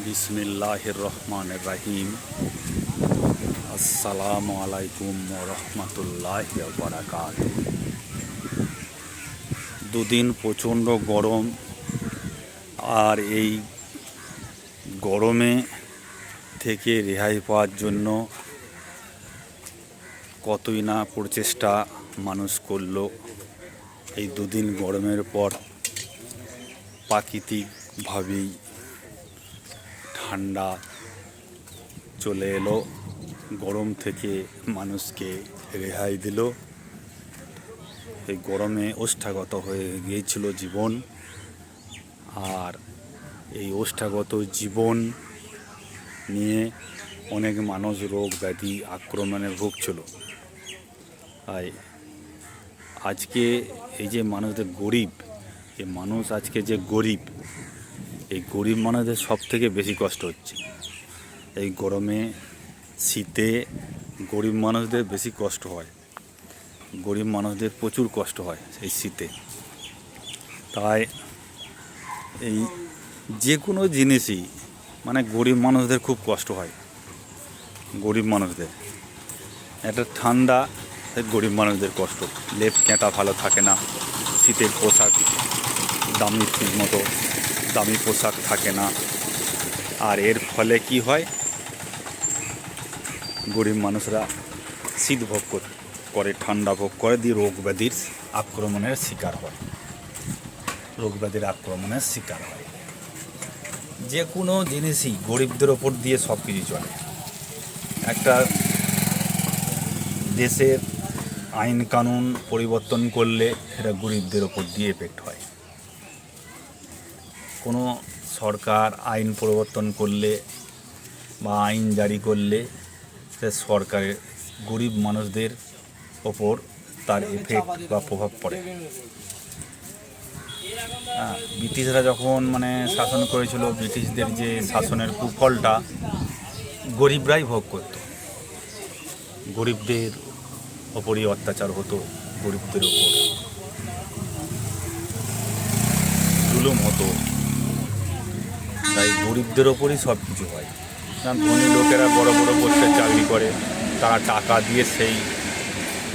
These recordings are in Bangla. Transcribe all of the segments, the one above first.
বিসমিল্লাহির রহমানির রহিম। আসসালামু আলাইকুম ওয়া রাহমাতুল্লাহি ওয়া বারাকাতুহু। দুদিন প্রচণ্ড গরম, আর এই গরমে থেকে রেহাই পাওয়ার জন্য কতই না প্রচেষ্টা মানুষ করলো। এই দুদিন গরমের পর প্রাকৃতিকভাবেই ঠান্ডা চলে এলো, গরম থেকে মানুষকে রেহাই দিল। এই গরমে ওষ্ঠাগত হয়ে গিয়েছিল জীবন, আর এই ওষ্ঠাগত জীবন নিয়ে অনেক মানুষ রোগ ব্যাধি আক্রমণে ভুগছিল। তাই আজকে এই যে মানুষদের গরিব, যে মানুষ আজকে যে গরিব, এই গরিব মানুষদের সব থেকে বেশি কষ্ট হচ্ছে। এই গরমে শীতে গরিব মানুষদের বেশি কষ্ট হয়, গরিব মানুষদের প্রচুর কষ্ট হয় এই শীতে। তাই এই যে কোনো জিনিসই মানে গরিব মানুষদের খুব কষ্ট হয়। গরিব মানুষদের একটা ঠান্ডা, গরিব মানুষদের কষ্ট। লেপ কেঁটা ভালো থাকে না, শীতের পোশাক দামি ঠিক মতো দামি পোশাক থাকে না, আর এর ফলে কি হয়, গরিব মানুষরা শীত ভোগ করে, ঠান্ডা ভোগ করে, দিয়ে রোগ ব্যাধির আক্রমণের শিকার হয়। যে কোনো জিনিসই গরিবদের ওপর দিয়ে সব কিছু চলে। একটা দেশের আইন কানুন পরিবর্তন করলে সেটা গরিবদের ওপর দিয়ে এফেক্ট হয়। কোনো সরকার আইন পরিবর্তন করলে বা আইন জারি করলে সে সরকারের গরিব মানুষদের ওপর তার এফেক্ট বা প্রভাব পড়ে। ব্রিটিশরা যখন শাসন করেছিল, ব্রিটিশদের যে শাসনের কুফলটা গরিবরাই ভোগ করত। গরিবদের ওপরই অত্যাচার হতো, গরিবদের ওপর জুলুম হতো। তাই গরিবদের ওপরই সব কিছু হয়। কারণ ধনী লোকেরা বড় বড় পোস্টে চাকরি করে, তারা টাকা দিয়ে সেই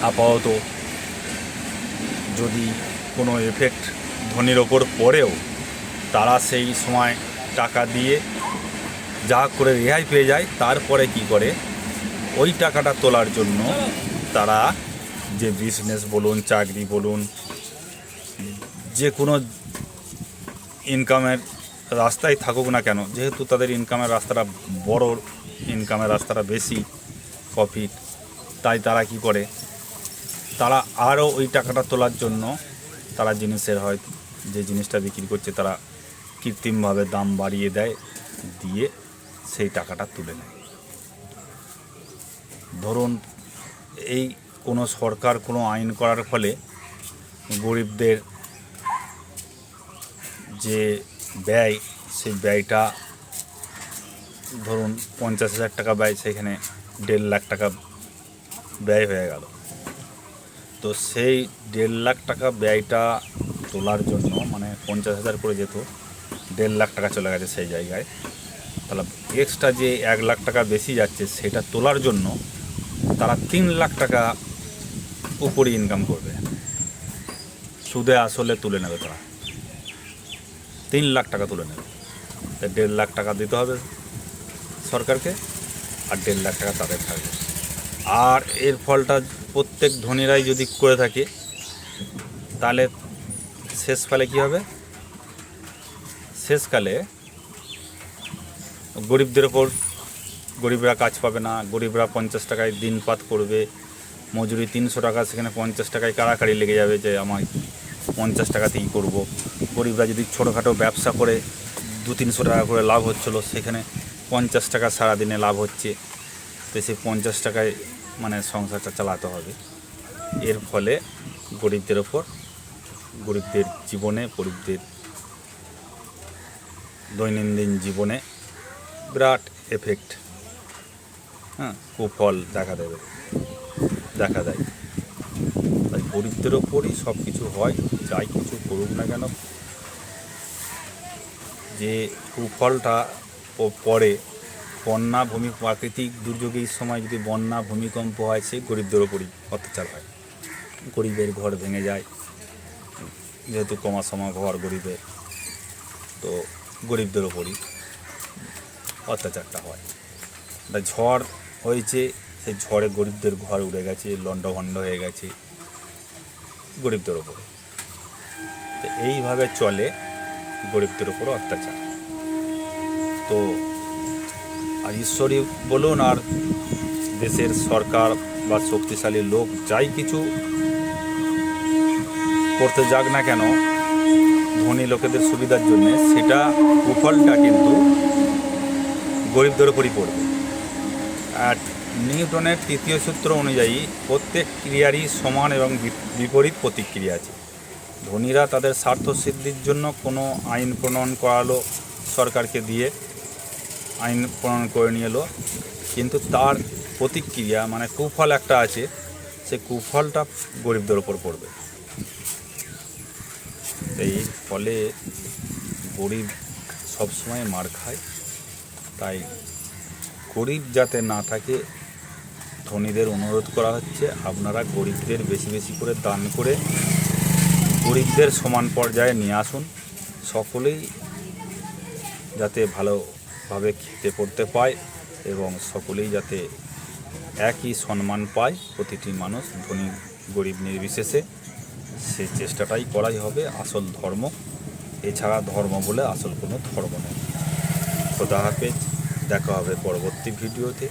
আপাতত যদি কোনো এফেক্ট ধনীর ওপর পড়েও তারা সেই সময় টাকা দিয়ে যা করে রেহাই পেয়ে যায়। তারপরে কি করে, ওই টাকাটা তোলার জন্য তারা যে বিজনেস বলুন, চাকরি বলুন, যে কোনো ইনকামের রাস্তায় থাকুক না কেন, যেহেতু তাদের ইনকামের রাস্তাটা বড়, ইনকামের রাস্তাটা বেশি প্রফিট, তাই তারা কি করে, তারা আরও ওই টাকাটা তোলার জন্য তারা জিনিসের হয় যে জিনিসটা বিক্রি করছে তারা কৃত্রিমভাবে দাম বাড়িয়ে দেয়, দিয়ে সেই টাকাটা তুলে নেয়। ধরুন এই কোনো সরকার কোনো আইন করার ফলে গরিবদের যে ব্যয়, সেই ব্যয়টা ধরুন 50,000 টাকা ব্যয়, সেখানে 1.5 লাখ টাকা ব্যয় হয়ে গেল। তো সেই 1.5 লাখ টাকা ব্যয়টা তোলার জন্য 50,000 করে যেত, 1.5 লাখ টাকা চলে গেছে সেই জায়গায়। তাহলে এক্সট্রা যে 1 লাখ টাকা বেশি যাচ্ছে, সেটা তোলার জন্য তারা 3 লাখ টাকা উপরে ইনকাম করবে, সুদে আসলে তুলে নেবে। তারা 3 লাখ টাকা তুলে নেবে। 1.5 লাখ টাকা দিতে হবে সরকারকে, আর 1.5 লাখ টাকা তাদের থাকবে। আর এর ফলটা প্রত্যেক ধনীরাই যদি করে থাকে, তাহলে শেষকালে কী হবে, শেষকালে গরিবদের ওপর, গরিবরা কাজ পাবে না, গরিবরা 50 টাকায় দিনপাত করবে, মজুরি 300 টাকা, সেখানে 50 টাকায় কাড়াকাড়ি লেগে যাবে যে আমার 50 টাকাতেই করব। গরিবরা যদি ছোটোখাটো ব্যবসা করে 200-300 টাকা করে লাভ হচ্ছিলো, সেখানে 50 টাকা সারাদিনে লাভ হচ্ছে, তো সেই 50 টাকায় সংসারটা চালাতে হবে। এর ফলে গরিবদের ওপর, গরিবদের জীবনে, গরিবদের দৈনন্দিন জীবনে বিরাট এফেক্ট, কুফল দেখা দেয়। তাই গরিবদের ওপরই সব কিছু হয়, যাই কিছু করুক না কেন, যে কুফলটা পরে বন্যা প্রাকৃতিক দুর্যোগের সময় যদি বন্যা ভূমিকম্প হয়, সেই গরিবদের ওপরই অত্যাচার হয়। গরিবের ঘর ভেঙে যায়, যেহেতু কমাসমা ঘর গরিবের, তো গরিবদের ওপরই অত্যাচারটা হয়। ঝড় হয়েছে, সেই ঝড়ে গরিবদের ঘর উড়ে গেছে, লণ্ডভণ্ড হয়ে গেছে গরিবদের ওপরে। তো এইভাবে চলে গরিবদের ওপর অত্যাচার। তো আর ঈশ্বরই বলুন আর দেশের সরকার বা শক্তিশালী লোক যাই কিছু করতে যাক না কেন ধনী লোকেদের সুবিধার জন্য, সেটা কুফলটা কিন্তু গরিবদের ওপরই পড়বে। আর নিউটনের তৃতীয় সূত্র অনুযায়ী প্রত্যেক ক্রিয়ারই সমান এবং বিপরীত প্রতিক্রিয়া আছে। ধনীরা তাদের স্বার্থ সিদ্ধির জন্য কোনো আইন প্রণয়ন করালো, সরকারকে দিয়ে আইন প্রণয়ন করে নিয়ে এলো, কিন্তু তার প্রতিক্রিয়া মানে কুফল একটা আছে, সে কুফলটা গরিবদের ওপর পড়বে। এই ফলে গরিব সবসময় মার খায়। তাই গরিব যাতে না থাকে, ধনীদের অনুরোধ করা হচ্ছে আপনারা গরিবদের বেশি বেশি করে দান করে গরিবদের সমান পর্যায়ে নিয়ে আসুন। সকলেই যাতে ভালোভাবে খেতে পড়তে পায় এবং সকলেই যাতে একই সম্মান পায়, প্রতিটি মানুষ ধনী গরিব নির্বিশেষে, সেই চেষ্টাটাই করাই হবে আসল ধর্ম। এছাড়া ধর্ম বলে আসল কোনো ধর্ম নেই। খোদা হাফেজ, দেখা হবে পরবর্তী ভিডিওতে।